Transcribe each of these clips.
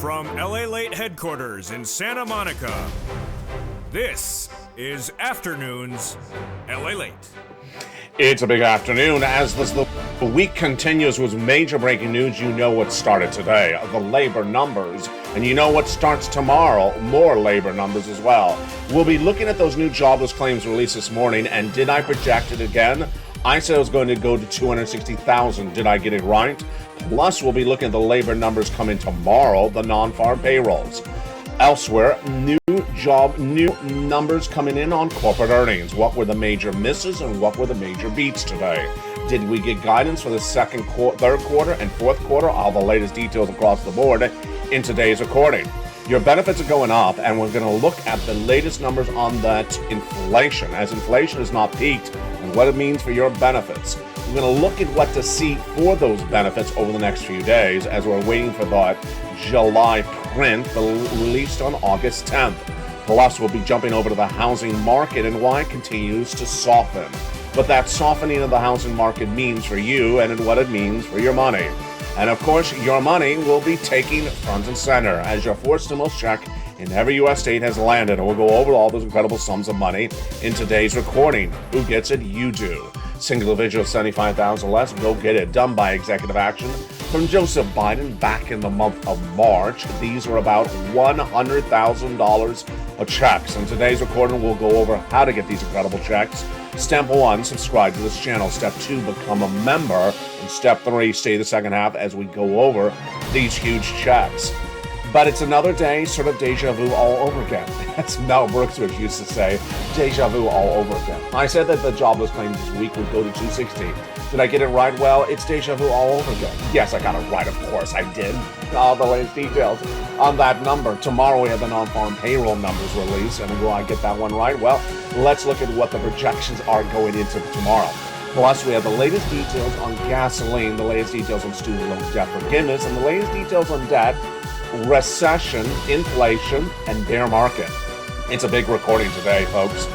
From LALATE headquarters in Santa Monica, this is Afternoons LALATE. It's a big afternoon as the week continues with major breaking news. You know what started today, the labor numbers, and you know what starts tomorrow, more labor numbers as well. We'll be looking at those new jobless claims released this morning, and did I project it again? I said it was going to go to 260,000. Did I get it right? Plus, we'll be looking at the labor numbers coming tomorrow, the non-farm payrolls. Elsewhere, new numbers coming in on corporate earnings. What were the major misses and what were the major beats today? Did we get guidance for the third quarter and fourth quarter? All the latest details across the board in today's recording. Your benefits are going up, and we're going to look at the latest numbers on that inflation, as inflation has not peaked, and what it means for your benefits. We're going to look at what to see for those benefits over the next few days as we're waiting for that July print released on August 10th. Plus, we'll be jumping over to the housing market and why it continues to soften. What that softening of the housing market means for you and what it means for your money. And of course, your money will be taking front and center as your fourth stimulus check in every U.S. state has landed. And we'll go over all those incredible sums of money in today's recording. Who gets it? You do. Single individual, $75,000 less. Go get it. Done by executive action from Joseph Biden back in the month of March. These are about $100,000 of checks. In today's recording, we'll go over how to get these incredible checks. Step 1, subscribe to this channel. Step 2, become a member. And Step 3, stay the second half as we go over these huge checks. But it's another day, sort of deja vu all over again. As Mel Brooks used to say, deja vu all over again. I said that the jobless claims this week would go to 260. Did I get it right? Well, it's deja vu all over again. Yes, I got it right, of course I did. All the latest details on that number. Tomorrow we have the non-farm payroll numbers released, and will I get that one right? Well, let's look at what the projections are going into tomorrow. Plus, we have the latest details on gasoline, the latest details on student loan debt forgiveness, and the latest details on debt, recession, inflation, and bear market. It's a big recording today, folks.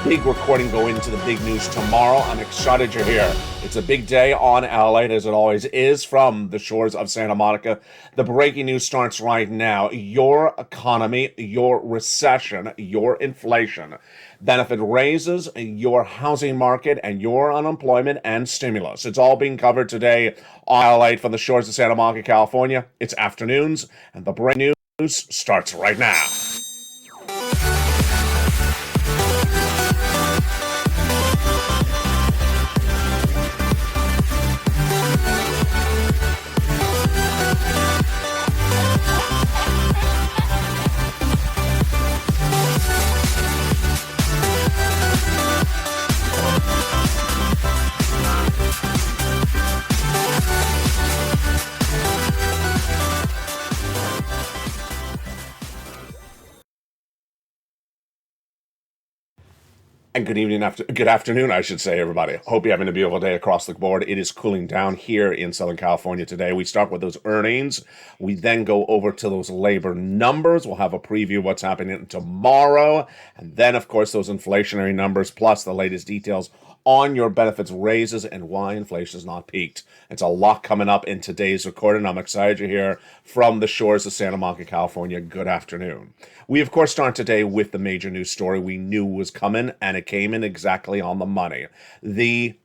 Big recording going into the big news tomorrow. I'm excited you're here. It's a big day on LALATE, as it always is, from the shores of Santa Monica. The breaking news starts right now. Your economy, your recession, your inflation, benefit raises, your housing market, and your unemployment and stimulus. It's all being covered today on LALATE from the shores of Santa Monica, California. It's afternoons, and the breaking news starts right now. And good afternoon, I should say, everybody. Hope you're having a beautiful day across the board. It is cooling down here in Southern California today. We start with those earnings. We then go over to those labor numbers. We'll have a preview of what's happening tomorrow. And then, of course, those inflationary numbers, plus the latest details on your benefits raises and why inflation has not peaked. It's a lot coming up in today's recording. I'm excited you're here from the shores of Santa Monica, California. Good afternoon. We, of course, start today with the major news story we knew was coming, and it came in exactly on the money. The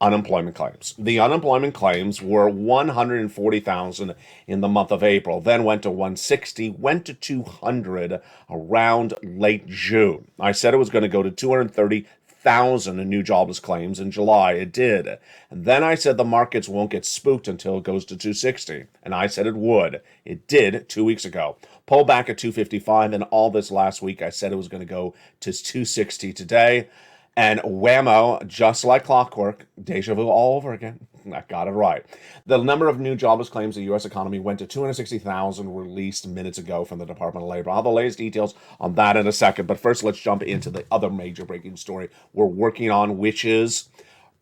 unemployment claims. The unemployment claims were 140,000 in the month of April, then went to 160, went to 200 around late June. I said it was going to go to 230,000 in new jobless claims in July. It did. And then I said the markets won't get spooked until it goes to 260. And I said it would. It did 2 weeks ago. Pull back at 255, and all this last week I said it was going to go to 260 today. And whammo, just like clockwork, deja vu all over again. I got it right. The number of new jobless claims in the U.S. economy went to 260,000 released minutes ago from the Department of Labor. I'll have the latest details on that in a second. But first, let's jump into the other major breaking story we're working on, which is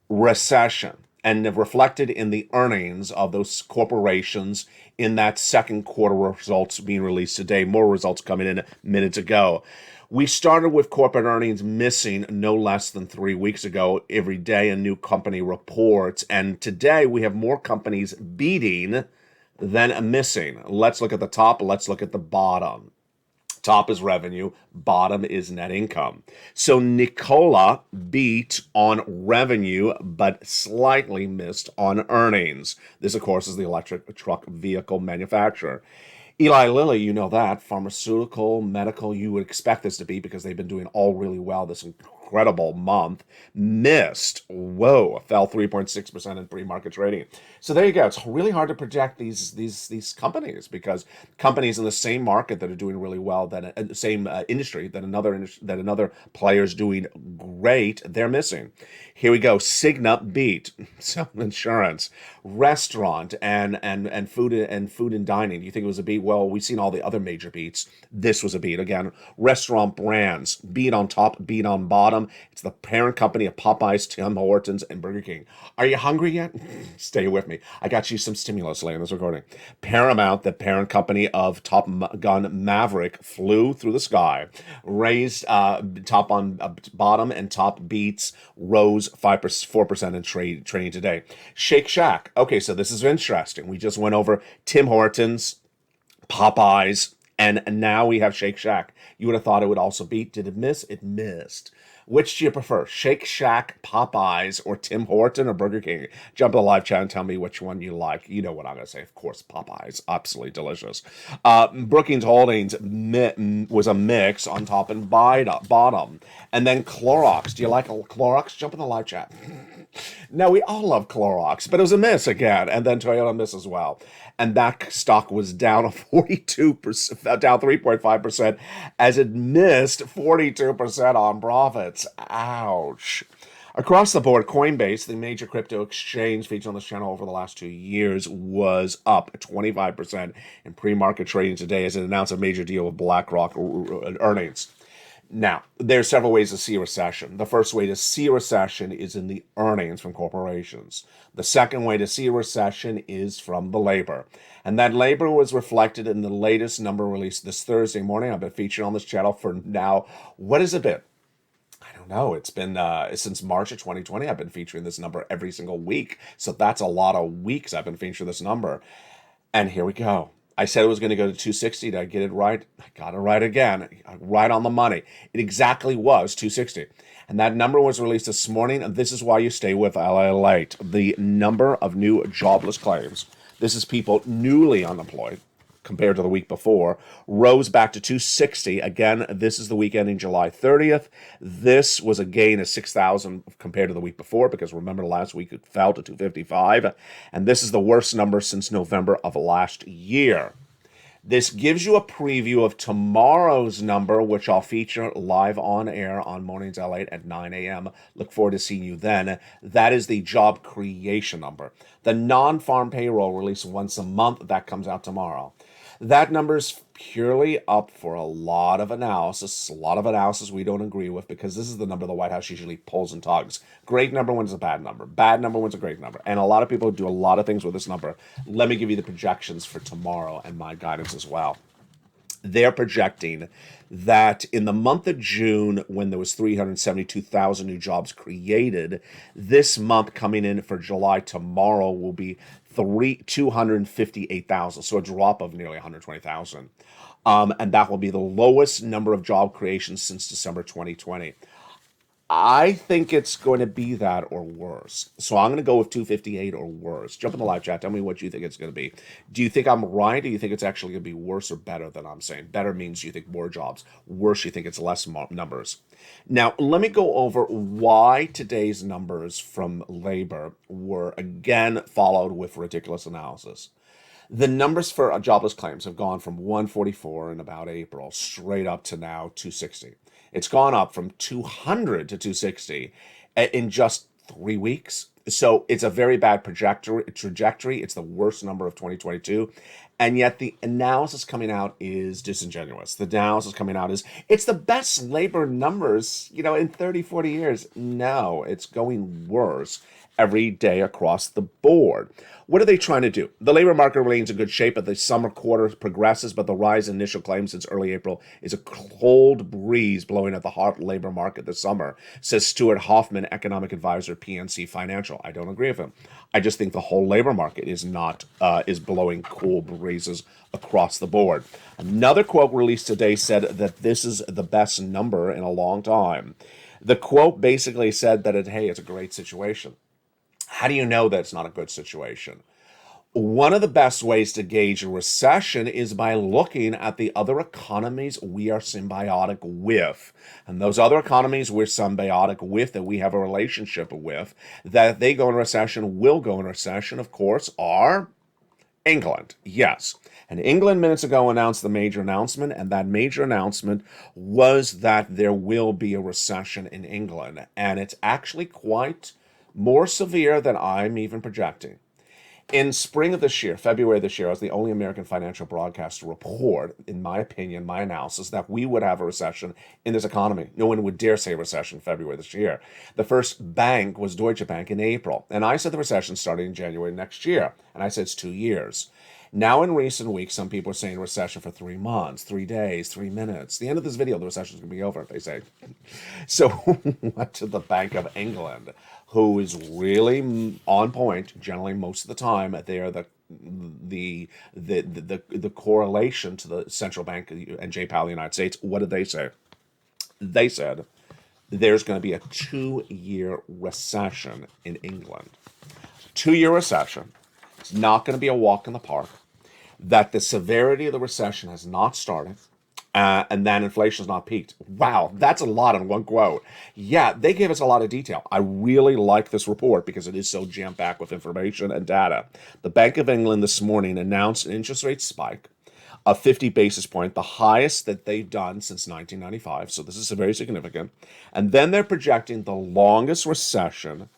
recession. And reflected in the earnings of those corporations in that second quarter results being released today. More results coming in minutes ago. We started with corporate earnings missing no less than 3 weeks ago. Every day a new company reports. And today we have more companies beating Then missing. Let's look at the top. Let's look at the bottom. Top is revenue, bottom is net income. So Nikola beat on revenue, but slightly missed on earnings. This, of course, is the electric truck vehicle manufacturer. Eli Lilly, you know that, pharmaceutical, medical, you would expect this to be because they've been doing all really well this incredible month. Missed, fell 3.6% in pre-market trading. So there you go. It's really hard to project these companies because companies in the same market that are doing really well, that the same industry that another player is doing great, they're missing. Here we go. Cigna beat. So insurance, restaurant, and food and dining. You think it was a beat? Well, we've seen all the other major beats. This was a beat again. Restaurant brands beat on top, beat on bottom. It's the parent company of Popeyes, Tim Hortons, and Burger King. Are you hungry yet? Stay with me. I got you some stimulus later in this recording. Paramount, the parent company of Top Gun Maverick, flew through the sky, raised top on bottom and top beats, rose 4% in trading today. Shake Shack. Okay, so this is interesting. We just went over Tim Hortons, Popeyes, and now we have Shake Shack. You would have thought it would also beat. Did it miss? It missed. Which do you prefer? Shake Shack, Popeyes, or Tim Horton or Burger King? Jump in the live chat and tell me which one you like. You know what I'm going to say. Of course, Popeyes. Absolutely delicious. Brookings Holdings was a mix on top and bottom. And then Clorox. Do you like Clorox? Jump in the live chat. Now, we all love Clorox, but it was a miss again. And then Toyota miss as well. And that stock was down 42%, down 3.5%, as it missed 42% on profits. Ouch. Across the board, Coinbase, the major crypto exchange featured on this channel over the last 2 years, was up 25% in pre-market trading today as it announced a major deal with BlackRock earnings. Now, there's several ways to see a recession. The first way to see a recession is in the earnings from corporations. The second way to see a recession is from the labor. And that labor was reflected in the latest number released this Thursday morning. I've been featured on this channel for now. What has it been? I don't know. It's been since March of 2020. I've been featuring this number every single week. So that's a lot of weeks I've been featuring this number. And here we go. I said it was going to go to 260. Did I get it right? I got it right again. Right on the money. It exactly was 260. And that number was released this morning. And this is why you stay with LALATE. The number of new jobless claims. This is people newly unemployed compared to the week before, rose back to 260. Again, this is the week ending July 30th. This was a gain of 6,000 compared to the week before, because remember last week it fell to 255. And this is the worst number since November of last year. This gives you a preview of tomorrow's number, which I'll feature live on air on Mornings LA at 9 a.m. Look forward to seeing you then. That is the job creation number. The non-farm payroll released once a month, that comes out tomorrow. That number is purely up for a lot of analysis we don't agree with, because this is the number the White House usually pulls and tugs. Great number wins a bad number. Bad number wins a great number. And a lot of people do a lot of things with this number. Let me give you the projections for tomorrow and my guidance as well. They're projecting that in the month of June, when there was 372,000 new jobs created, this month coming in for July tomorrow will be 258,000, so a drop of nearly 120,000. And that will be the lowest number of job creations since December 2020. I think it's going to be that or worse. So I'm going to go with 258 or worse. Jump in the live chat. Tell me what you think it's going to be. Do you think I'm right? Or do you think it's actually going to be worse or better than I'm saying? Better means you think more jobs. Worse, you think it's less numbers. Now, let me go over why today's numbers from labor were again followed with ridiculous analysis. The numbers for jobless claims have gone from 144 in about April straight up to now 260. It's gone up from 200 to 260 in just 3 weeks. So it's a very bad trajectory. It's the worst number of 2022. And yet the analysis coming out is disingenuous. The analysis coming out is, it's the best labor numbers, in 30, 40 years. No, it's going worse. every day across the board. What are they trying to do? The labor market remains in good shape as the summer quarter progresses, but the rise in initial claims since early April is a cold breeze blowing at the hot labor market this summer, says Stuart Hoffman, economic advisor, PNC Financial. I don't agree with him. I just think the whole labor market is not is blowing cool breezes across the board. Another quote released today said that this is the best number in a long time. The quote basically said that it's a great situation. How do you know that it's not a good situation? One of the best ways to gauge a recession is by looking at the other economies we are symbiotic with. And those other economies we're symbiotic with, that we have a relationship with, that they go in recession, will go in recession, of course, are England. Yes. And England minutes ago announced the major announcement, and that major announcement was that there will be a recession in England. And it's actually quite more severe than I'm even projecting. In spring of this year, February of this year, I was the only American financial broadcaster to report, in my opinion, my analysis, that we would have a recession in this economy. No one would dare say recession in February this year. The first bank was Deutsche Bank in April. And I said the recession started in January next year. And I said it's 2 years. Now, in recent weeks, some people are saying recession for 3 months, 3 days, 3 minutes. The end of this video, the recession is going to be over, they say. So, what to the Bank of England, who is really on point, generally most of the time. They are the correlation to the central bank and J. Powell of the United States. What did they say? They said there's going to be a 2-year recession in England. 2-year recession. It's not going to be a walk in the park. That the severity of the recession has not started, and then inflation has not peaked. Wow, that's a lot in one quote. Yeah, they gave us a lot of detail. I really like this report because it is so jam-packed with information and data. The Bank of England this morning announced an interest rate spike of 50 basis points, the highest that they've done since 1995. So this is very significant. And then they're projecting the longest recession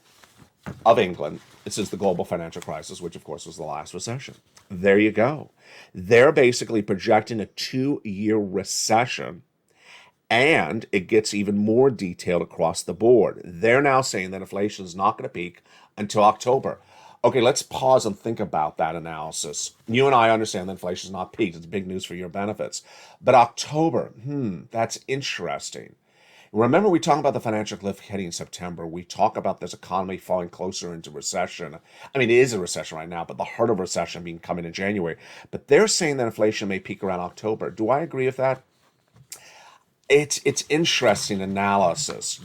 of England since the global financial crisis, which of course was the last recession. There you go. They're basically projecting a 2-year recession, and it gets even more detailed across the board. They're now saying that inflation is not going to peak until October. Okay, let's pause and think about that analysis. You and I understand that inflation is not peaked. It's big news for your benefits. But October, that's interesting. Remember, we talk about the financial cliff hitting in September. We talk about this economy falling closer into recession. I mean, it is a recession right now, but the heart of recession being coming in January. But they're saying that inflation may peak around October. Do I agree with that? It's interesting analysis.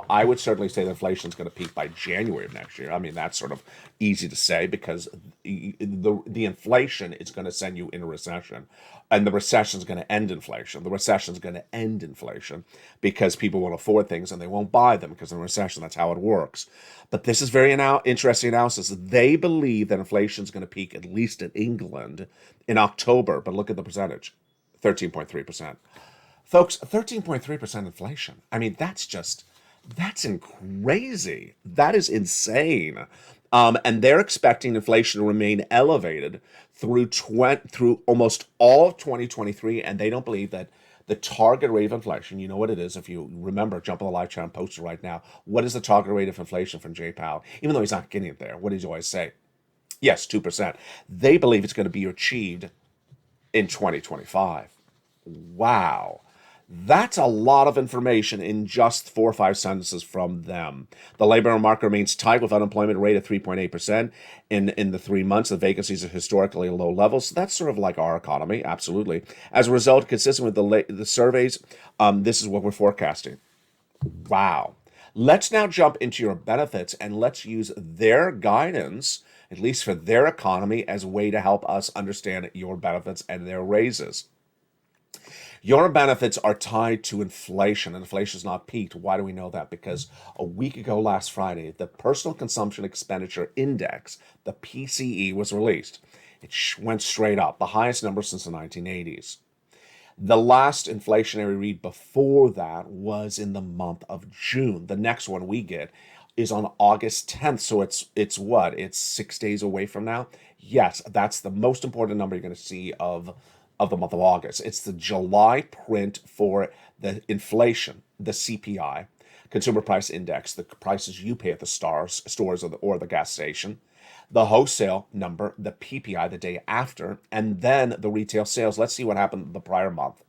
I would certainly say that inflation is going to peak by January of next year. I mean, that's sort of easy to say because the inflation is going to send you in a recession, and the recession is going to end inflation. The recession is going to end inflation because people won't afford things and they won't buy them because in a recession, that's how it works. But this is very interesting analysis. They believe that inflation is going to peak, at least in England, in October. But look at the percentage, 13.3%. Folks, 13.3% inflation. I mean, that's crazy. That is insane. And they're expecting inflation to remain elevated through almost all of 2023, and they don't believe that the target rate of inflation, you know what it is, if you remember, jump on the live chat and post it right now. What is the target rate of inflation from J. Powell? Even though he's not getting it there, what does he always say? Yes, 2%. They believe it's going to be achieved in 2025. Wow. That's a lot of information in just 4 or 5 sentences from them. The labor market remains tight with unemployment rate at 3.8% in the 3 months. The vacancies are historically low levels. So that's sort of like our economy, absolutely. As a result, consistent with the surveys, this is what we're forecasting. Wow. Let's now jump into your benefits and let's use their guidance, at least for their economy, as a way to help us understand your benefits and their raises. Your benefits are tied to inflation, and inflation is not peaked. Why do we know that? Because a week ago last Friday, the Personal Consumption Expenditure Index, the PCE, was released. It went straight up, the highest number since the 1980s. The last inflationary read before that was in the month of June. The next one we get is on August 10th. So it's what? It's 6 days away from now? Yes, that's the most important number you're going to see of the month of August. It's the July print for the inflation, the CPI, Consumer Price Index, the prices you pay at the stores or the gas station, the wholesale number, the PPI the day after, and then the retail sales. Let's see what happened the prior month.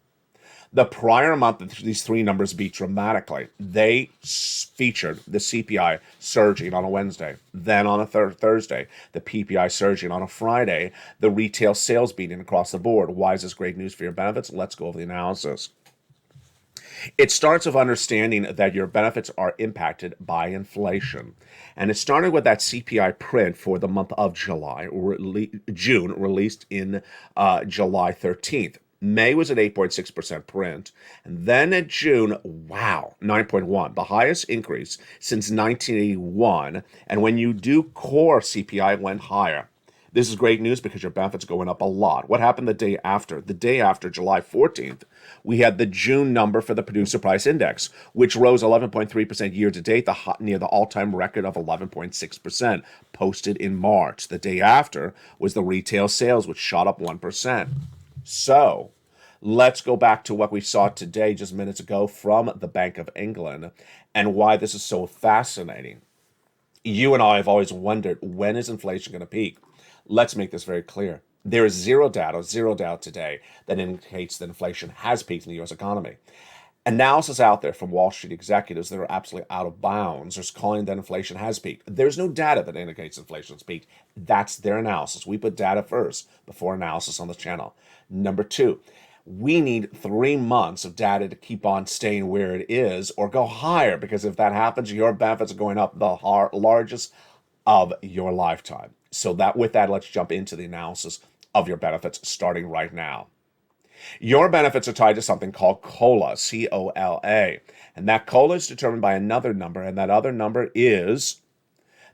The prior month, these three numbers beat dramatically. They featured the CPI surging on a Wednesday, then on a Thursday, the PPI surging on a Friday, the retail sales beating across the board. Why is this great news for your benefits? Let's go over the analysis. It starts with understanding that your benefits are impacted by inflation. And it started with that CPI print for the month of June, released in July 13th. May was an 8.6% print. And then in June, wow, 9.1, the highest increase since 1981. And when you do core CPI, it went higher. This is great news because your benefits are going up a lot. What happened the day after? The day after, July 14th, we had the June number for the Producer Price Index, which rose 11.3% year to date, near the all-time record of 11.6%, posted in March. The day after was the retail sales, which shot up 1%. So let's go back to what we saw today, just minutes ago, from the Bank of England, and why this is so fascinating. You and I have always wondered, when is inflation going to peak? Let's make this very clear. There is zero doubt today that indicates that inflation has peaked in the U.S. economy. Analysis out there from Wall Street executives that are absolutely out of bounds are calling that inflation has peaked. There's no data that indicates inflation has peaked. That's their analysis. We put data first before analysis on the channel. Number two, we need 3 months of data to keep on staying where it is or go higher, because if that happens, your benefits are going up the largest of your lifetime. So with that, let's jump into the analysis of your benefits starting right now. Your benefits are tied to something called COLA, C-O-L-A. And that COLA is determined by another number, and that other number is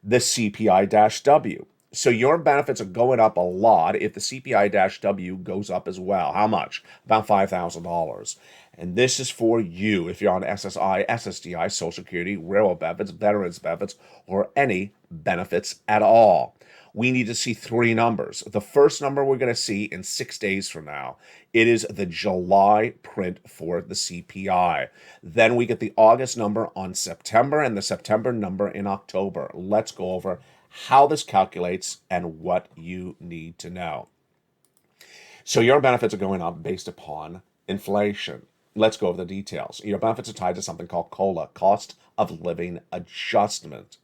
the CPI-W. So your benefits are going up a lot if the CPI-W goes up as well. How much? About $5,000. And this is for you if you're on SSI, SSDI, Social Security, railroad benefits, veterans benefits, or any benefits at all. We need to see 3 numbers. The first number we're going to see in 6 days from now. It is the July print for the CPI. Then we get the August number on September and the September number in October. Let's go over how this calculates and what you need to know. So your benefits are going up based upon inflation. Let's go over the details. Your benefits are tied to something called COLA, cost of living adjustment.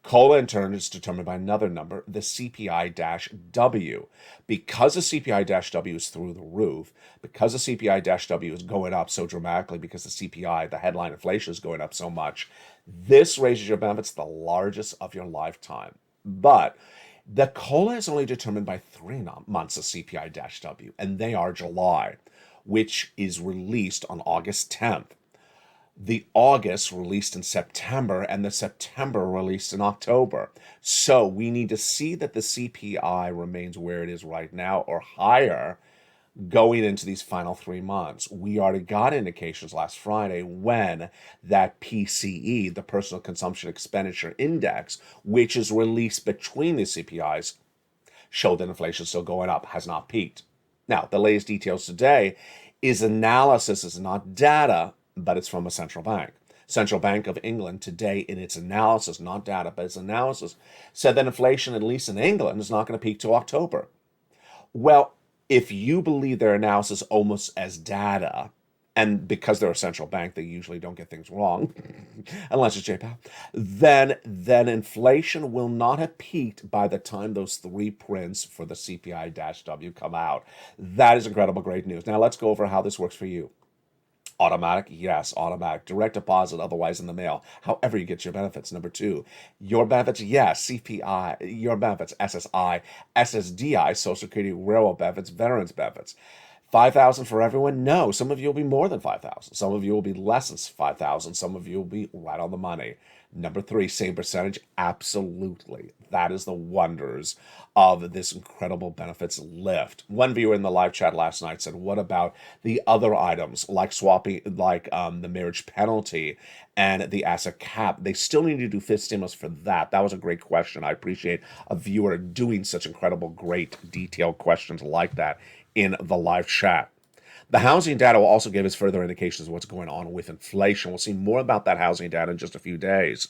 COLA, in turn, is determined by another number, the CPI-W. Because the CPI-W is through the roof, because the CPI-W is going up so dramatically, because the CPI, the headline inflation, is going up so much, this raises your benefits the largest of your lifetime. But the COLA is only determined by 3 months of CPI-W, and they are July, which is released on August 10th. The August released in September, and the September released in October. So we need to see that the CPI remains where it is right now or higher going into these final 3 months. We already got indications last Friday when that PCE, the Personal Consumption Expenditure Index, which is released between the CPIs, showed that inflation is still going up, has not peaked. Now, the latest details today is analysis, is not data, but it's from a central bank. Central Bank of England today, in its analysis, not data, but its analysis, said that inflation, at least in England, is not going to peak till October. Well, if you believe their analysis almost as data, and because they're a central bank, they usually don't get things wrong, unless it's J-Powell, then inflation will not have peaked by the time those 3 prints for the CPI-W come out. That is incredible, great news. Now let's go over how this works for you. Automatic? Yes, automatic. Direct deposit, otherwise in the mail. However you get your benefits. Number 2, your benefits? Yes, CPI. Your benefits? SSI, SSDI, Social Security, railroad benefits, veterans benefits. 5,000 for everyone? No. Some of you will be more than 5,000. Some of you will be less than 5,000. Some of you will be right on the money. Number 3, same percentage? Absolutely. That is the wonders of this incredible benefits lift. One viewer in the live chat last night said, what about the other items like swapping, like the marriage penalty and the asset cap? They still need to do fifth stimulus for that. That was a great question. I appreciate a viewer doing such incredible, great, detailed questions like that in the live chat. The housing data will also give us further indications of what's going on with inflation. We'll see more about that housing data in just a few days.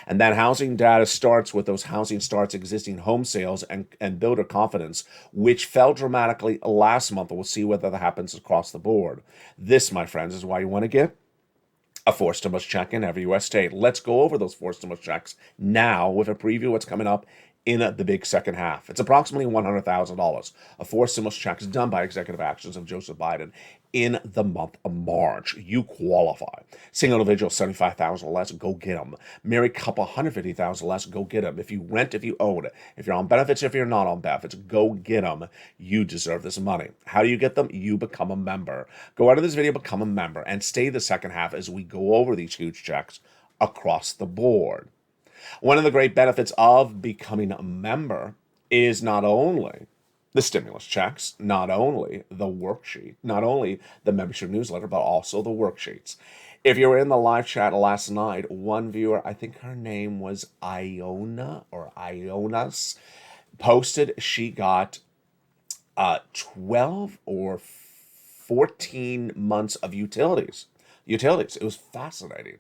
And that housing data starts with those housing starts, existing home sales, and builder confidence, which fell dramatically last month. We'll see whether that happens across the board. This, my friends, is why you want to get a 4 stimulus check in every U.S. state. Let's go over those 4 stimulus checks now with a preview of what's coming up in the big second half. It's approximately $100,000 of 4 stimulus checks done by executive actions of Joseph Biden in the month of March. You qualify. Single individual, $75,000 less, go get them. Married couple, $150,000 less, go get them. If you rent, if you own, if you're on benefits, if you're not on benefits, go get them. You deserve this money. How do you get them? You become a member. Go out of this video, become a member, and stay the second half as we go over these huge checks across the board. One of the great benefits of becoming a member is not only the stimulus checks, not only the worksheet, not only the membership newsletter, but also the worksheets. If you were in the live chat last night, one viewer, I think her name was Iona or Ionas, posted she got 12 or 14 months of utilities. It was fascinating.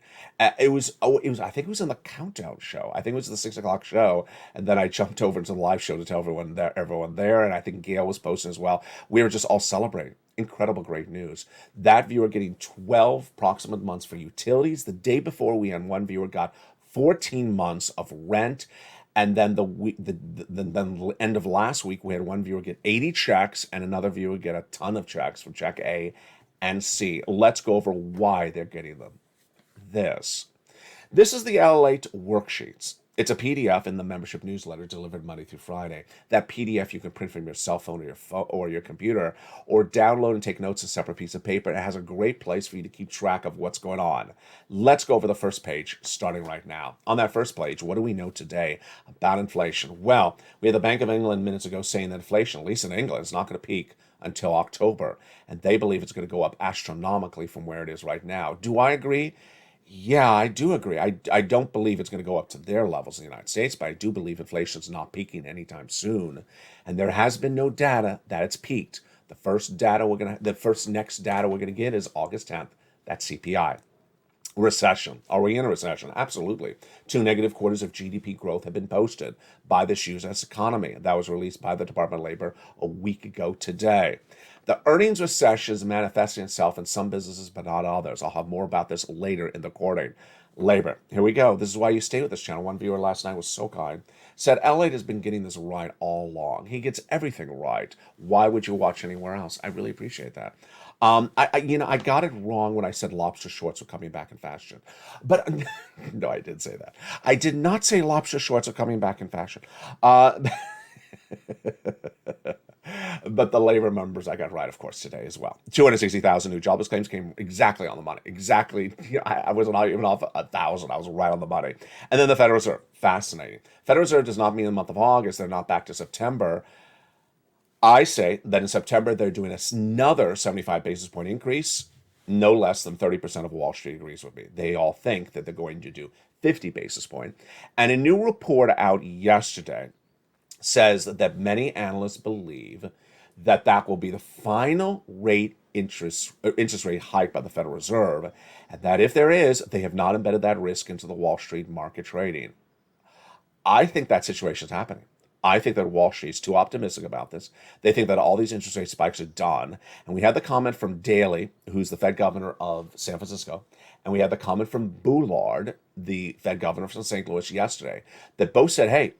It was. I think it was in the countdown show. I think it was the 6 o'clock show, and then I jumped over into the live show to tell everyone there, and I think Gail was posting as well. We were just all celebrating. Incredible, great news. That viewer getting 12 approximate months for utilities. The day before, we had one viewer got 14 months of rent. And then the end of last week, we had one viewer get 80 checks, and another viewer get a ton of checks from check A and C. Let's go over why they're getting them. This is the LALATE worksheets. It's a PDF in the membership newsletter delivered Monday through Friday. That PDF you can print from your cell phone or your computer, or download and take notes on a separate piece of paper. It has a great place for you to keep track of what's going on. Let's go over the first page, starting right now. On that first page, what do we know today about inflation? Well, we had the Bank of England minutes ago saying that inflation, at least in England, is not going to peak until October, and they believe it's going to go up astronomically from where it is right now. Do I agree? Yeah, I do agree. I don't believe it's going to go up to their levels in the United States, but I do believe inflation's not peaking anytime soon. And there has been no data that it's peaked. The first next data we're gonna get is August 10th. That's CPI. Recession. Are we in a recession? Absolutely. 2 negative quarters of GDP growth have been posted by this U.S. economy. That was released by the Department of Labor a week ago today. The earnings recession is manifesting itself in some businesses, but not others. I'll have more about this later in the recording. Labor. Here we go. This is why you stay with this channel. One viewer last night was so kind. Said LALATE has been getting this right all along. He gets everything right. Why would you watch anywhere else? I really appreciate that. I got it wrong when I said lobster shorts were coming back in fashion. But no, I did say that. I did not say lobster shorts are coming back in fashion. But the labor numbers I got right, of course, today as well. 260,000 new jobless claims came exactly on the money. Exactly. I wasn't even off 1,000. I was right on the money. And then the Federal Reserve. Fascinating. Federal Reserve does not mean the month of August. They're not back to September. I say that in September, they're doing another 75 basis point increase. No less than 30% of Wall Street agrees with me. They all think that they're going to do 50 basis point. And a new report out yesterday says that many analysts believe that that will be the final interest rate hike by the Federal Reserve, and that if there is, they have not embedded that risk into the Wall Street market trading. I think that situation is happening. I think that Wall Street is too optimistic about this. They think that all these interest rate spikes are done. And we had the comment from Daley, who's the Fed governor of San Francisco, and we had the comment from Boulard, the Fed governor from St. Louis yesterday, that both said, hey,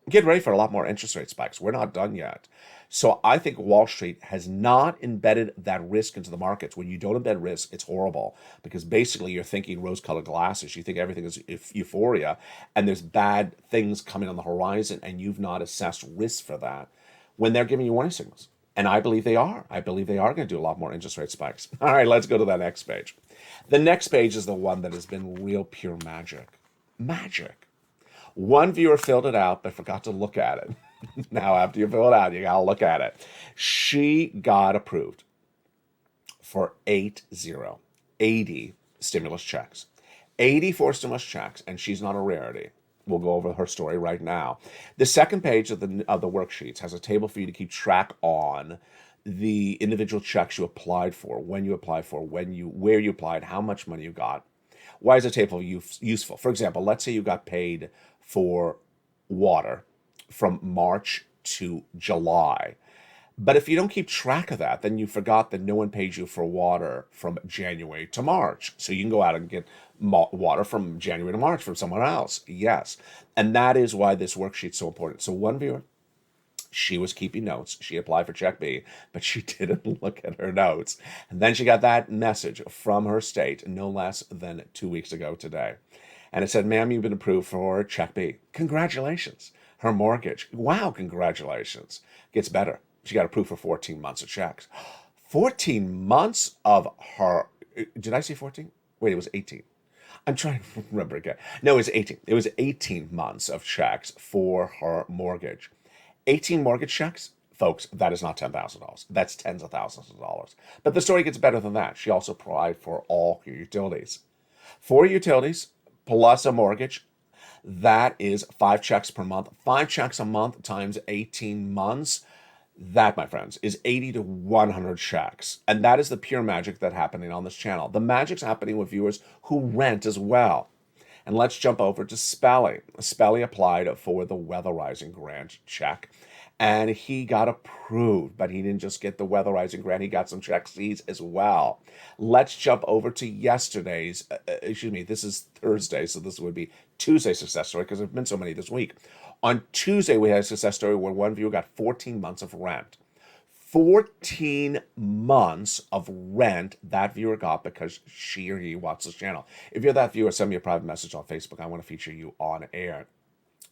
get ready for a lot more interest rate spikes. We're not done yet. So I think Wall Street has not embedded that risk into the markets. When you don't embed risk, it's horrible, because basically you're thinking rose-colored glasses. You think everything is euphoria, and there's bad things coming on the horizon, and you've not assessed risk for that when they're giving you warning signals. And I believe they are. I believe they are going to do a lot more interest rate spikes. All right, let's go to that next page. The next page is the one that has been real pure magic. Magic. One viewer filled it out but forgot to look at it. Now, after you fill it out, you got to look at it. She got approved for 80 stimulus checks. 84 stimulus checks, and she's not a rarity. We'll go over her story right now. The second page of the worksheets has a table for you to keep track on the individual checks you applied for, when you applied for, where you applied, how much money you got. Why is a table useful? For example, let's say you got paid for water from March to July. But if you don't keep track of that, then you forgot that no one paid you for water from January to March. So you can go out and get water from January to March from someone else. Yes. And that is why this worksheet's so important. So one viewer, she was keeping notes. She applied for Check B, but she didn't look at her notes. And then she got that message from her state no less than 2 weeks ago today. And it said, ma'am, you've been approved for Check B. Congratulations. Her mortgage. Wow, congratulations. Gets better. She got approved for 14 months of checks. 14 months of her. Did I say 14? Wait, it was 18. I'm trying to remember again. No, it was 18. It was 18 months of checks for her mortgage. 18 mortgage checks, folks, that is not $10,000. That's tens of thousands of dollars. But the story gets better than that. She also applied for all your utilities. 4 utilities plus a mortgage, that is 5 checks per month. 5 checks a month times 18 months. That, my friends, is 80 to 100 checks. And that is the pure magic that's happening on this channel. The magic's happening with viewers who rent as well. And let's jump over to Spelly. Spelly applied for the weatherizing grant check, and he got approved, but he didn't just get the weatherizing grant, he got some check C's as well. Let's jump over to yesterday's, this is Thursday, so this would be Tuesday's success story, because there have been so many this week. On Tuesday, we had a success story where one viewer got 14 months of rent. 14 months of rent that viewer got because she or he watched this channel. If you're that viewer, send me a private message on Facebook. I want to feature you on air.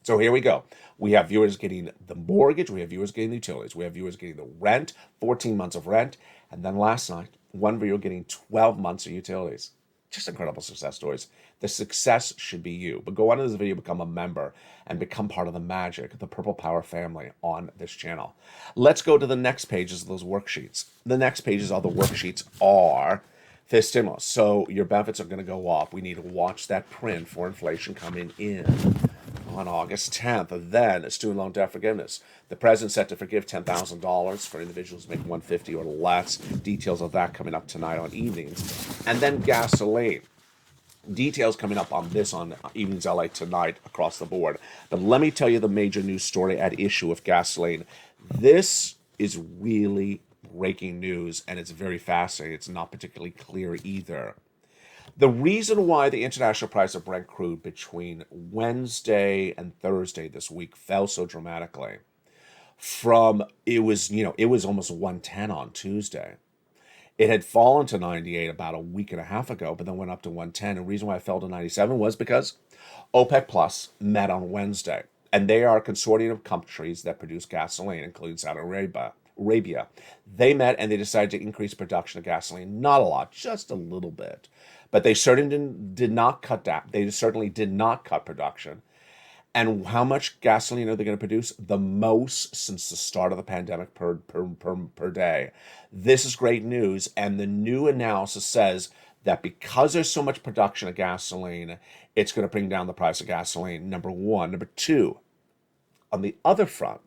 So here we go. We have viewers getting the mortgage. We have viewers getting the utilities. We have viewers getting the rent, 14 months of rent. And then last night, one viewer getting 12 months of utilities. Just incredible success stories. The success should be you. But go on to this video, become a member, and become part of the magic, the Purple Power family on this channel. Let's go to the next pages of those worksheets. The next pages of the worksheets are the stimulus. So your benefits are going to go up. We need to watch that print for inflation coming in on August 10th. Then student loan debt forgiveness. The president set to forgive $10,000 for individuals making $150 or less. Details of that coming up tonight on evenings. And then gasoline. Details coming up on this on Evenings LA tonight across the board. But let me tell you the major news story at issue with gasoline. This is really breaking news, and it's very fascinating. It's not particularly clear either. The reason why the international price of Brent crude between Wednesday and Thursday this week fell so dramatically from it was almost 110 on Tuesday. It had fallen to 98 about a week and a half ago, but then went up to 110. The reason why it fell to 97 was because OPEC Plus met on Wednesday, and they are a consortium of countries that produce gasoline, including Saudi Arabia. They met and they decided to increase production of gasoline. Not a lot, just a little bit. But they certainly did not cut down. They certainly did not cut production. And how much gasoline are they going to produce? The most since the start of the pandemic per day. This is great news. And the new analysis says that because there's so much production of gasoline, it's going to bring down the price of gasoline, number one. Number two, on the other front,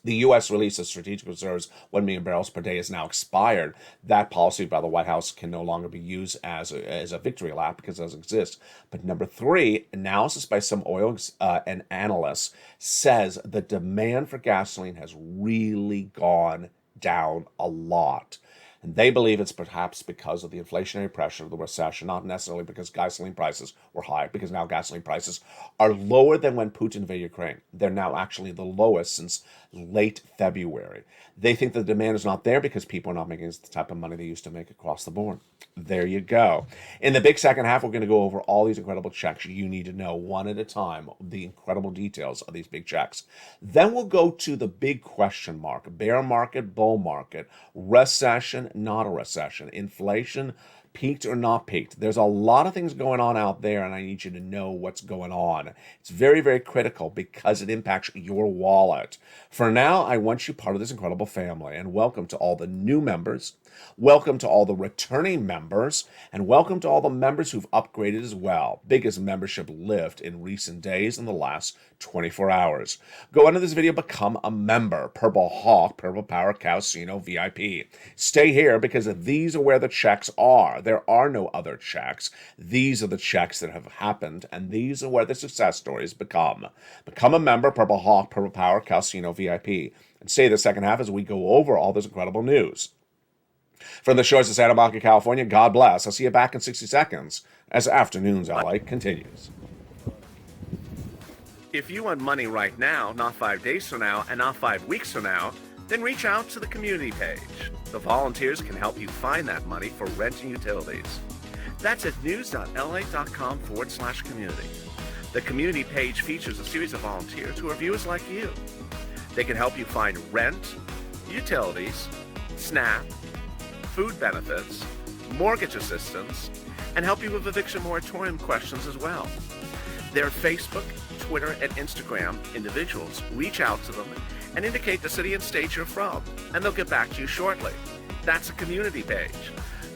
the U.S. release of strategic reserves, 1 million barrels per day, is now expired. That policy by the White House can no longer be used as a victory lap because it doesn't exist. But number three, analysis by some oil and analysts says the demand for gasoline has really gone down a lot. And they believe it's perhaps because of the inflationary pressure of the recession, not necessarily because gasoline prices were high, because now gasoline prices are lower than when Putin invaded Ukraine. They're now actually the lowest since late February. They think the demand is not there because people are not making the type of money they used to make across the board. There you go. In the big second half, we're going to go over all these incredible checks you need to know one at a time, the incredible details of these big checks. Then we'll go to the big question mark: bear market, bull market, recession, not a recession, inflation, peaked or not peaked. There's a lot of things going on out there, and I need you to know what's going on. It's very, very critical because it impacts your wallet. For now, I want you part of this incredible family, and welcome to all the new members. Welcome to all the returning members, and welcome to all the members who've upgraded as well. Biggest membership lift in recent days in the last 24 hours. Go under this video, become a member. Purple Hawk, Purple Power Casino VIP. Stay here because these are where the checks are. There are no other checks. These are the checks that have happened, and these are where the success stories become. Become a member, Purple Hawk, Purple Power Casino VIP. And stay the second half as we go over all this incredible news. From the shores of Santa Monica, California, God bless. I'll see you back in 60 seconds as Afternoons LA continues. If you want money right now, not 5 days from now, and not 5 weeks from now, then reach out to the community page. The volunteers can help you find that money for rent and utilities. That's at news.la.com/community. The community page features a series of volunteers who are viewers like you. They can help you find rent, utilities, SNAP, food benefits, mortgage assistance, and help you with eviction moratorium questions as well. Their Facebook, Twitter, and Instagram individuals reach out to them and indicate the city and state you're from, and they'll get back to you shortly. That's a community page.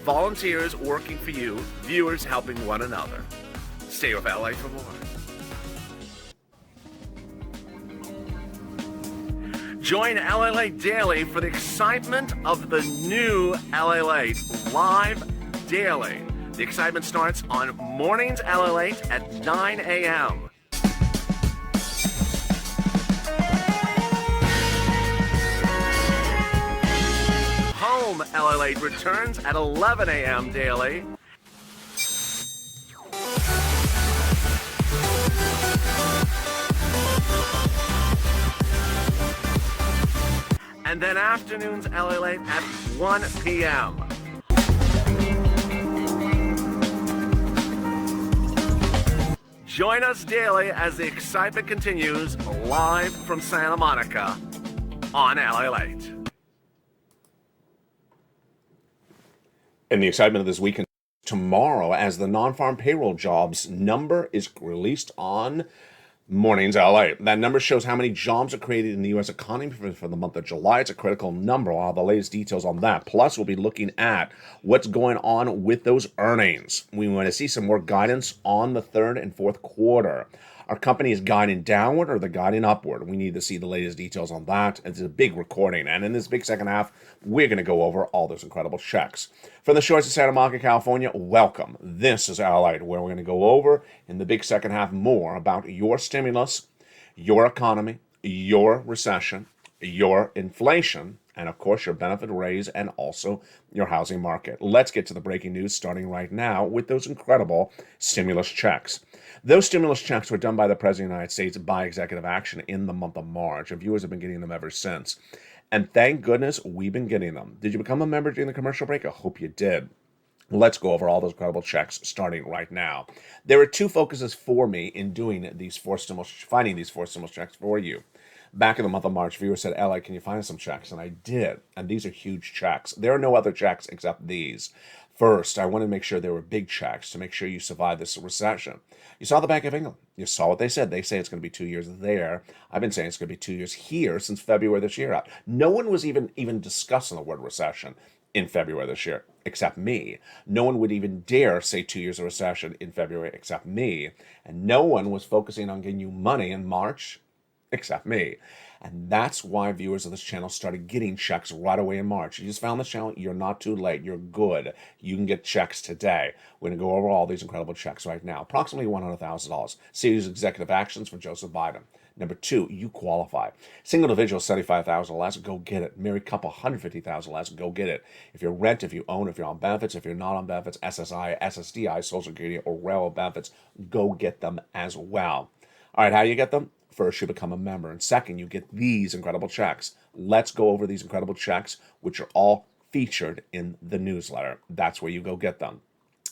Volunteers working for you, viewers helping one another. Stay with LA for more. Join LALATE Daily for the excitement of the new LALATE live daily. The excitement starts on Mornings LALATE at 9 a.m. Home LALATE returns at 11 a.m. daily. And then Afternoons LALATE at 1 p.m. Join us daily as the excitement continues live from Santa Monica on LALATE. And the excitement of this weekend tomorrow as the non-farm payroll jobs number is released on Mornings LA. That number shows how many jobs are created in the U.S. economy for the month of July. It's a critical number. I'll have the latest details on that. Plus, we'll be looking at what's going on with those earnings. We want to see some more guidance on the third and fourth quarter. Our company is guiding downward or they're guiding upward. We need to see the latest details on that. It's a big recording. And in this big second half, we're going to go over all those incredible checks. From the shores of Santa Monica, California, welcome. This is LALATE, where we're going to go over in the big second half more about your stimulus, your economy, your recession, your inflation, and of course your benefit raise and also your housing market. Let's get to the breaking news starting right now with those incredible stimulus checks. Those stimulus checks were done by the President of the United States by executive action in the month of March. And viewers have been getting them ever since. And thank goodness we've been getting them. Did you become a member during the commercial break? I hope you did. Let's go over all those incredible checks starting right now. There are two focuses for me in doing these finding these four stimulus checks for you. Back in the month of March, viewers said, "LA, can you find us some checks?" And I did. And these are huge checks. There are no other checks except these. First, I wanted to make sure there were big checks to make sure you survive this recession. You saw the Bank of England. You saw what they said. They say it's going to be 2 years there. I've been saying it's going to be 2 years here since February this year. No one was even discussing the word recession in February this year, except me. No one would even dare say 2 years of recession in February except me. And no one was focusing on getting you money in March except me. And that's why viewers of this channel started getting checks right away in March. You just found this channel, you're not too late. You're good. You can get checks today. We're going to go over all these incredible checks right now. Approximately $100,000. Series executive actions for Joseph Biden. Number two, you qualify. Single individual, $75,000 or less, go get it. Married couple, $150,000 or less, go get it. If you're rent, if you own, if you're on benefits, if you're not on benefits, SSI, SSDI, Social Security, or railroad benefits, go get them as well. All right, how do you get them? First, you become a member. And second, you get these incredible checks. Let's go over these incredible checks, which are all featured in the newsletter. That's where you go get them.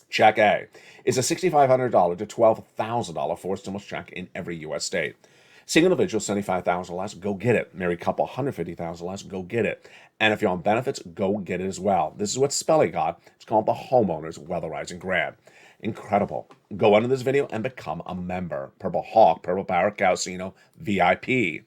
Check A is a $6,500 to $12,000 forced stimulus check in every U.S. state. Single individual, $75,000 or less, go get it. Married couple, $150,000 or less, go get it. And if you're on benefits, go get it as well. This is what Spelly got. It's called the Homeowners Weatherizing Grant. Incredible. Go under this video and become a member. Purple Hawk, Purple Power Casino VIP.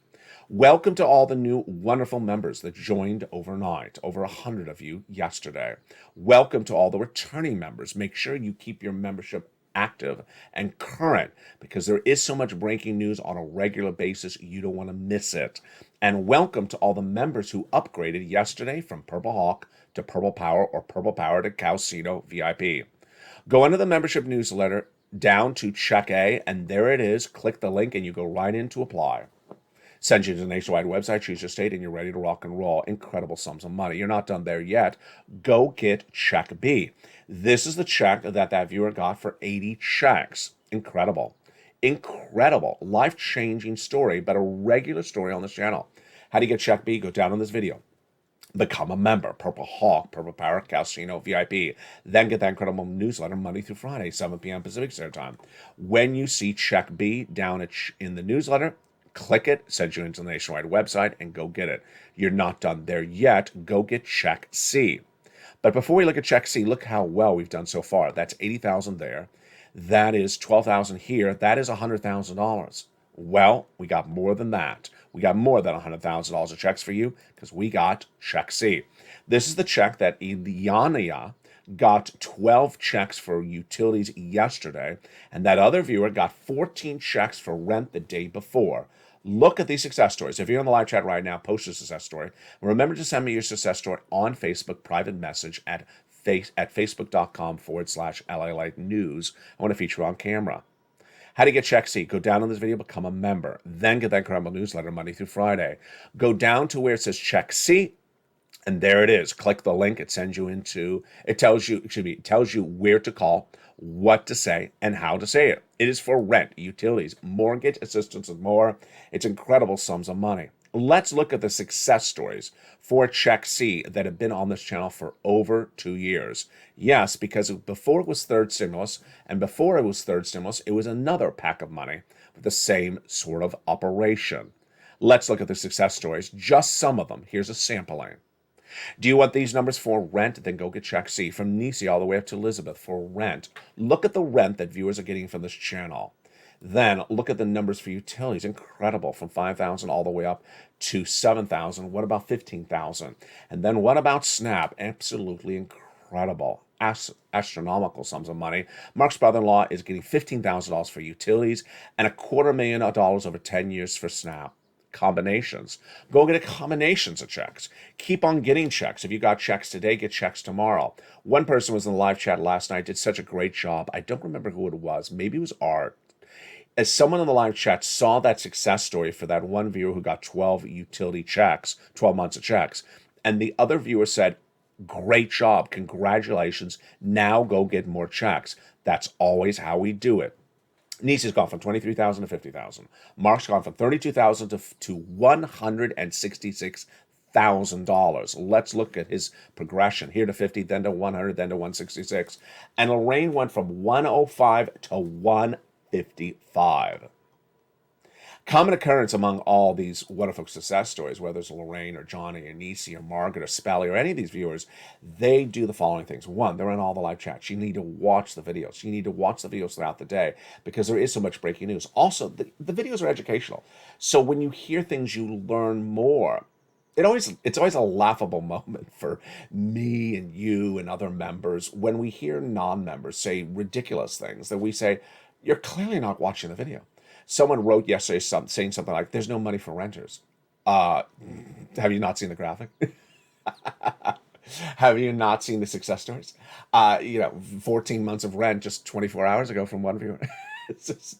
Welcome to all the new wonderful members that joined overnight, over 100 of you yesterday. Welcome to all the returning members. Make sure you keep your membership active and current because there is so much breaking news on a regular basis, you don't want to miss it. And welcome to all the members who upgraded yesterday from Purple Hawk to Purple Power or Purple Power to Calcino VIP. Go into the membership newsletter down to Check A, and there it is. Click the link and you go right in to apply. Send you to the nationwide website, choose your state, and you're ready to rock and roll. Incredible sums of money. You're not done there yet. Go get Check B. This is the check that viewer got for 80 checks. Incredible. Incredible. Life-changing story, but a regular story on this channel. How do you get Check B? Go down on this video. Become a member. Purple Hawk, Purple Power, Calcino VIP. Then get that incredible newsletter Monday through Friday, 7 p.m. Pacific Standard Time. When you see Check B down in the newsletter, click it, send you into the nationwide website, and go get it. You're not done there yet. Go get Check C. But before we look at Check C, look how well we've done so far. That's $80,000 there. That is $12,000 here. That is $100,000. Well, we got more than that. We got more than $100,000 of checks for you because we got Check C. This is the check that Ilyana got 12 checks for utilities yesterday, and that other viewer got 14 checks for rent the day before. Look at these success stories. If you're in the live chat right now, post a success story. Remember to send me your success story on Facebook, private message at facebook.com/LALATE news. I want to feature you on camera. How to get Check C? Go down on this video, become a member. Then get that incredible newsletter Monday through Friday. Go down to where it says Check C, and there it is. Click the link. It sends you into, it tells you where to call, what to say, and how to say it. It is for rent, utilities, mortgage assistance, and more. It's incredible sums of money. Let's look at the success stories for Check C that have been on this channel for over 2 years. Yes, because before it was third stimulus, and before it was third stimulus, it was another pack of money with the same sort of operation. Let's look at the success stories, just some of them. Here's a sampling. Do you want these numbers for rent? Then go get Check C. From Nisi all the way up to Elizabeth for rent. Look at the rent that viewers are getting from this channel. Then look at the numbers for utilities. Incredible. From 5,000 all the way up to 7,000. What about 15,000? And then what about SNAP? Absolutely incredible. Astronomical sums of money. Mark's brother-in-law is getting $15,000 for utilities and $250,000 over 10 years for SNAP. Combinations. Go get combinations of checks. Keep on getting checks. If you got checks today, get checks tomorrow. One person was in the live chat last night, did such a great job. I don't remember who it was. Maybe it was Art. As someone in the live chat saw that success story for that one viewer who got 12 utility checks, 12 months of checks, and the other viewer said, great job, congratulations, now go get more checks. That's always how we do it. Nisi's gone from $23,000 to $50,000. Mark's gone from $32,000 to $166,000. Let's look at his progression. Here to 50, then to 100, then to 166. And Lorraine went from 105 to 155. Common occurrence among all these wonderful success stories, whether it's Lorraine or Johnny or Nisi or Margaret or Spelly or any of these viewers, they do the following things. One, they're in all the live chats. You need to watch the videos. You need to watch the videos throughout the day because there is so much breaking news. Also, the videos are educational. So when you hear things, you learn more. It's always a laughable moment for me and you and other members when we hear non-members say ridiculous things that we say, you're clearly not watching the video. Someone wrote yesterday saying something like, there's no money for renters. Have you not seen the graphic? Have you not seen the success stories? 14 months of rent just 24 hours ago from one viewer. It's just,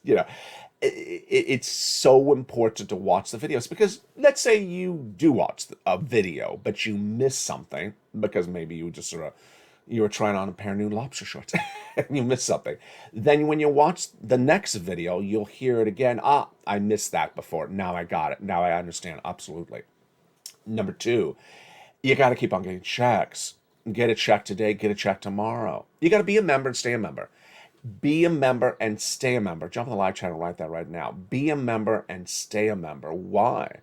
it's so important to watch the videos because let's say you do watch a video, but you miss something because maybe you just you were trying on a pair of new lobster shorts and you missed something. Then when you watch the next video, you'll hear it again. I missed that before. Now I got it. Now I understand. Absolutely. Number two, you got to keep on getting checks. Get a check today, get a check tomorrow. You got to be a member and stay a member. Be a member and stay a member. Jump in the live chat and write that right now. Be a member and stay a member. Why?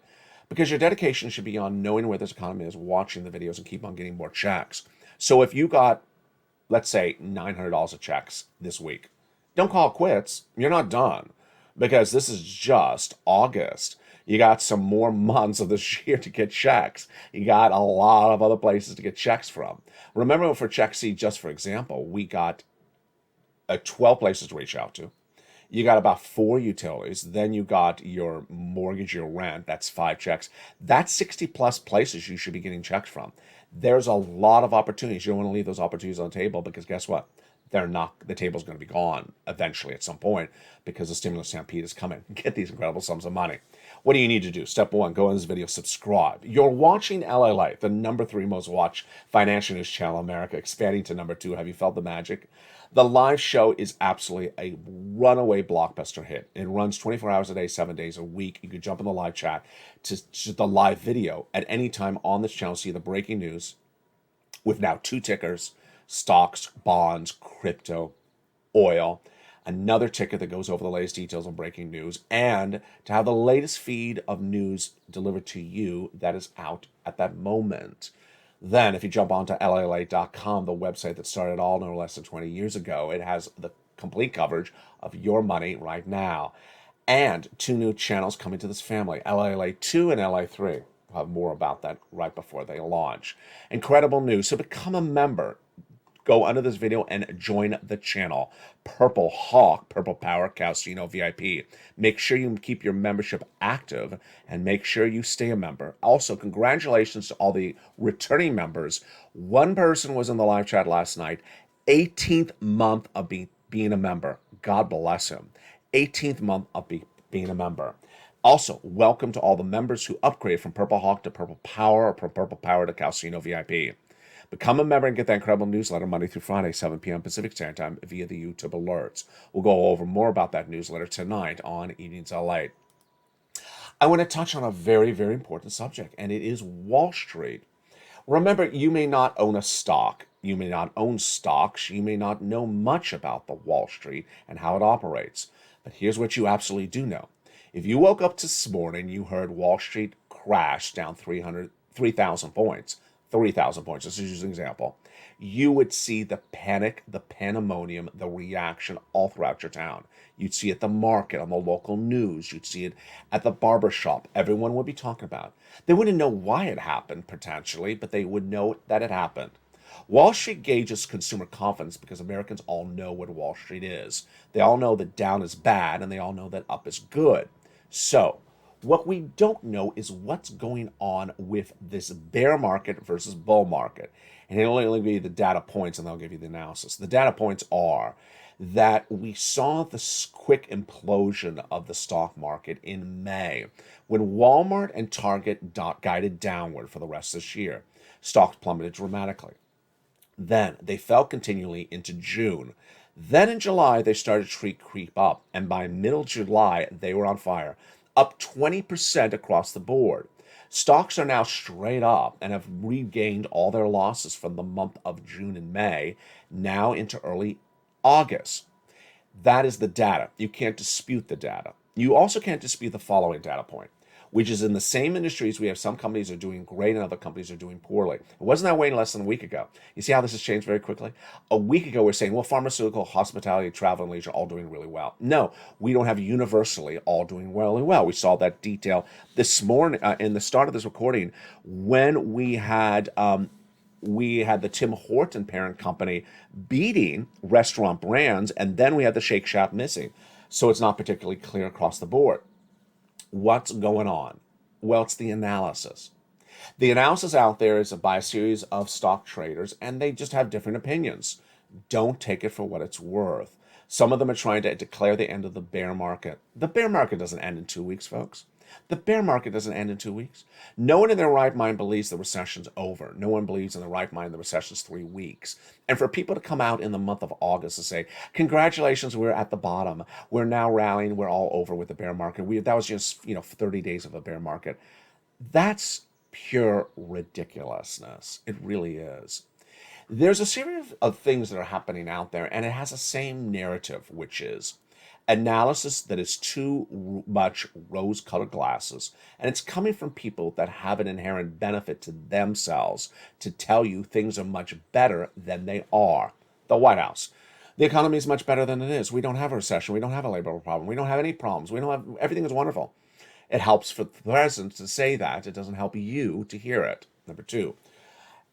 Because your dedication should be on knowing where this economy is, watching the videos, and keep on getting more checks. So if you got, let's say, $900 of checks this week, don't call it quits. You're not done because this is just August. You got some more months of this year to get checks. You got a lot of other places to get checks from. Remember, for Check Seed, just for example, we got 12 places to reach out to. You got about 4 utilities. Then you got your mortgage, your rent. That's 5 checks. That's 60 plus places you should be getting checks from. There's a lot of opportunities. You don't want to leave those opportunities on the table, because guess what? The table's going to be gone eventually at some point, because the stimulus stampede is coming. Get these incredible sums of money. What do you need to do? Step 1, go in this video, subscribe. You're watching LALATE, the number 3 most watched financial news channel in America, expanding to number 2. Have you felt the magic? The live show is absolutely a runaway blockbuster hit. It runs 24 hours a day, 7 days a week. You can jump in the live chat to the live video at any time on this channel. See the breaking news with now 2 tickers: stocks, bonds, crypto, oil. Another ticket that goes over the latest details on breaking news, and to have the latest feed of news delivered to you that is out at that moment. Then, if you jump onto LALATE.com, the website that started all no less than 20 years ago, it has the complete coverage of your money right now. And 2 new channels coming to this family, LALATE 2 and LA 3. We'll have more about that right before they launch. Incredible news. So become a member. Go under this video and join the channel. Purple Hawk, Purple Power Casino VIP. Make sure you keep your membership active and make sure you stay a member. Also, congratulations to all the returning members. One person was in the live chat last night, 18th month of being a member. God bless him. 18th month of being a member. Also, welcome to all the members who upgrade from Purple Hawk to Purple Power, or from Purple Power to Casino VIP. Become a member and get that incredible newsletter Monday through Friday, 7 p.m. Pacific Standard Time via the YouTube alerts. We'll go over more about that newsletter tonight on Evenings LA. I want to touch on a very, very important subject, and it is Wall Street. Remember, you may not own a stock. You may not own stocks. You may not know much about the Wall Street and how it operates. But here's what you absolutely do know. If you woke up this morning, you heard Wall Street crash down 3,000 points, 3,000 points, this is just an example, you would see the panic, the pandemonium, the reaction all throughout your town. You'd see it at the market, on the local news. You'd see it at the barber shop. Everyone would be talking about it. They wouldn't know why it happened, potentially, but they would know that it happened. Wall Street gauges consumer confidence because Americans all know what Wall Street is. They all know that down is bad, and they all know that up is good. So, what we don't know is what's going on with this bear market versus bull market. And it'll only give you the data points, and they'll give you the analysis. The data points are that we saw this quick implosion of the stock market in May when Walmart and Target guided downward for the rest of this year. Stocks plummeted dramatically. Then they fell continually into June. Then in July, they started to creep up. And by middle July, they were on fire, up 20% across the board. Stocks are now straight up and have regained all their losses from the month of June and May, now into early August. That is the data. You can't dispute the data. You also can't dispute the following data point, which is in the same industries, we have some companies are doing great and other companies are doing poorly. It wasn't that way less than a week ago. You see how this has changed very quickly? A week ago, we're saying, well, pharmaceutical, hospitality, travel, and leisure all doing really well. No, we don't have universally all doing really well. We saw that detail this morning in the start of this recording when we had the Tim Horton parent company beating restaurant brands, and then we had the Shake Shack missing. So it's not particularly clear across the board. What's going on? Well, it's the analysis. The analysis out there is by a series of stock traders, and they just have different opinions. Don't take it for what it's worth. Some of them are trying to declare the end of the bear market. The bear market doesn't end in 2 weeks, folks. The bear market doesn't end in 2 weeks. No one in their right mind believes the recession's over. No one believes in their right mind the recession's 3 weeks. And for people to come out in the month of August and say, congratulations, we're at the bottom. We're now rallying. We're all over with the bear market. That was just 30 days of a bear market. That's pure ridiculousness. It really is. There's a series of things that are happening out there, and it has the same narrative, which is analysis that is too much rose-colored glasses, and it's coming from people that have an inherent benefit to themselves to tell you things are much better than they are. The White House. The economy is much better than it is. We don't have a recession. We don't have a labor problem. We don't have any problems. Everything is wonderful. It helps for the president to say that. It doesn't help you to hear it. Number two,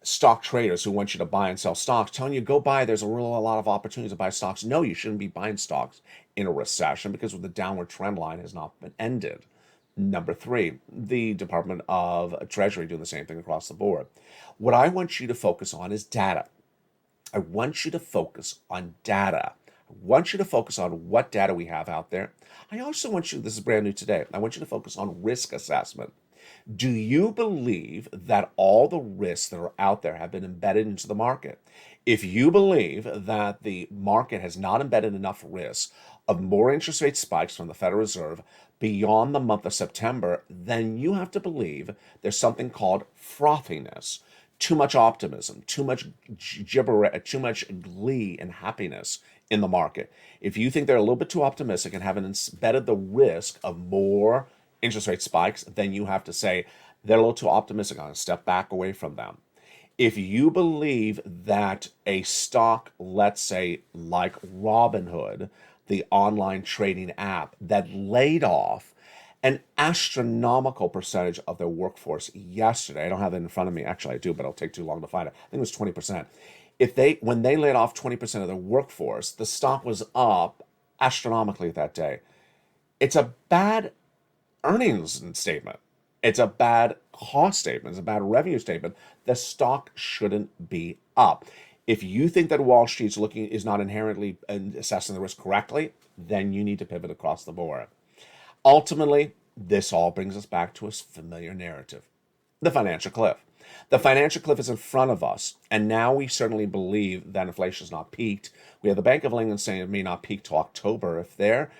stock traders who want you to buy and sell stocks telling you go buy, there's a lot of opportunities to buy stocks. No, you shouldn't be buying stocks in a recession because the downward trend line has not been ended. Number three, the Department of Treasury doing the same thing across the board. What I want you to focus on is data. I want you to focus on data. I want you to focus on what data we have out there. I also want you, this is brand new today, I want you to focus on risk assessment. Do you believe that all the risks that are out there have been embedded into the market? If you believe that the market has not embedded enough risk of more interest rate spikes from the Federal Reserve beyond the month of September, then you have to believe there's something called frothiness, too much optimism, too much gibberish, too much glee and happiness in the market. If you think they're a little bit too optimistic and haven't embedded the risk of more interest rate spikes, then you have to say they're a little too optimistic. I'm going to step back away from them. If you believe that a stock, let's say like Robinhood, the online trading app that laid off an astronomical percentage of their workforce yesterday, I don't have it in front of me. Actually, I do, but it'll take too long to find it. I think it was 20%. When they laid off 20% of their workforce, the stock was up astronomically that day. It's a bad earnings statement. It's a bad cost statement. It's a bad revenue statement. The stock shouldn't be up. If you think that Wall Street is not inherently assessing the risk correctly, then you need to pivot across the board. Ultimately, this all brings us back to a familiar narrative, the financial cliff. The financial cliff is in front of us, and now we certainly believe that inflation has not peaked. We have the Bank of England saying it may not peak till October. If their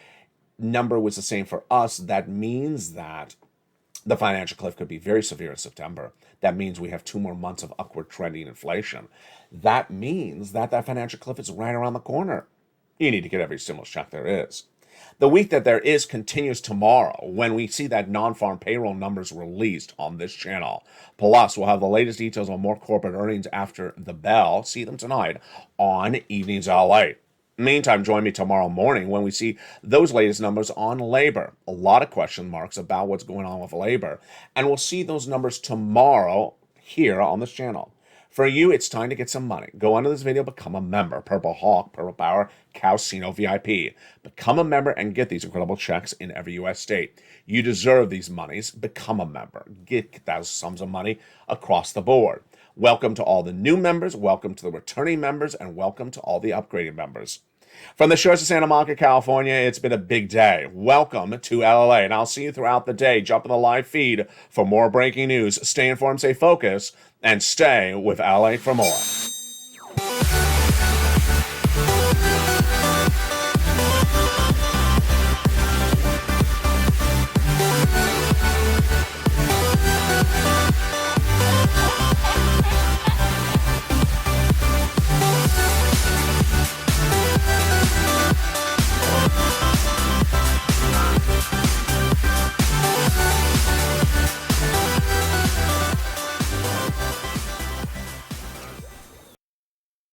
number was the same for us, that means that the financial cliff could be very severe in September. That means we have 2 more months of upward trending inflation. That means that financial cliff is right around the corner. You need to get every stimulus check there is. The week that there is continues tomorrow when we see that non-farm payroll numbers released on this channel. Plus, we'll have the latest details on more corporate earnings after the bell. See them tonight on Evenings LA. Meantime, join me tomorrow morning when we see those latest numbers on labor. A lot of question marks about what's going on with labor. And we'll see those numbers tomorrow here on this channel. For you, it's time to get some money. Go under this video, become a member. Purple Hawk, Purple Power, Calcino VIP. Become a member and get these incredible checks in every U.S. state. You deserve these monies. Become a member. Get those sums of money across the board. Welcome to all the new members. Welcome to the returning members. And welcome to all the upgraded members. From the shores of Santa Monica, California, it's been a big day. Welcome to LA, and I'll see you throughout the day. Jump in the live feed for more breaking news. Stay informed, stay focused, and stay with LA for more.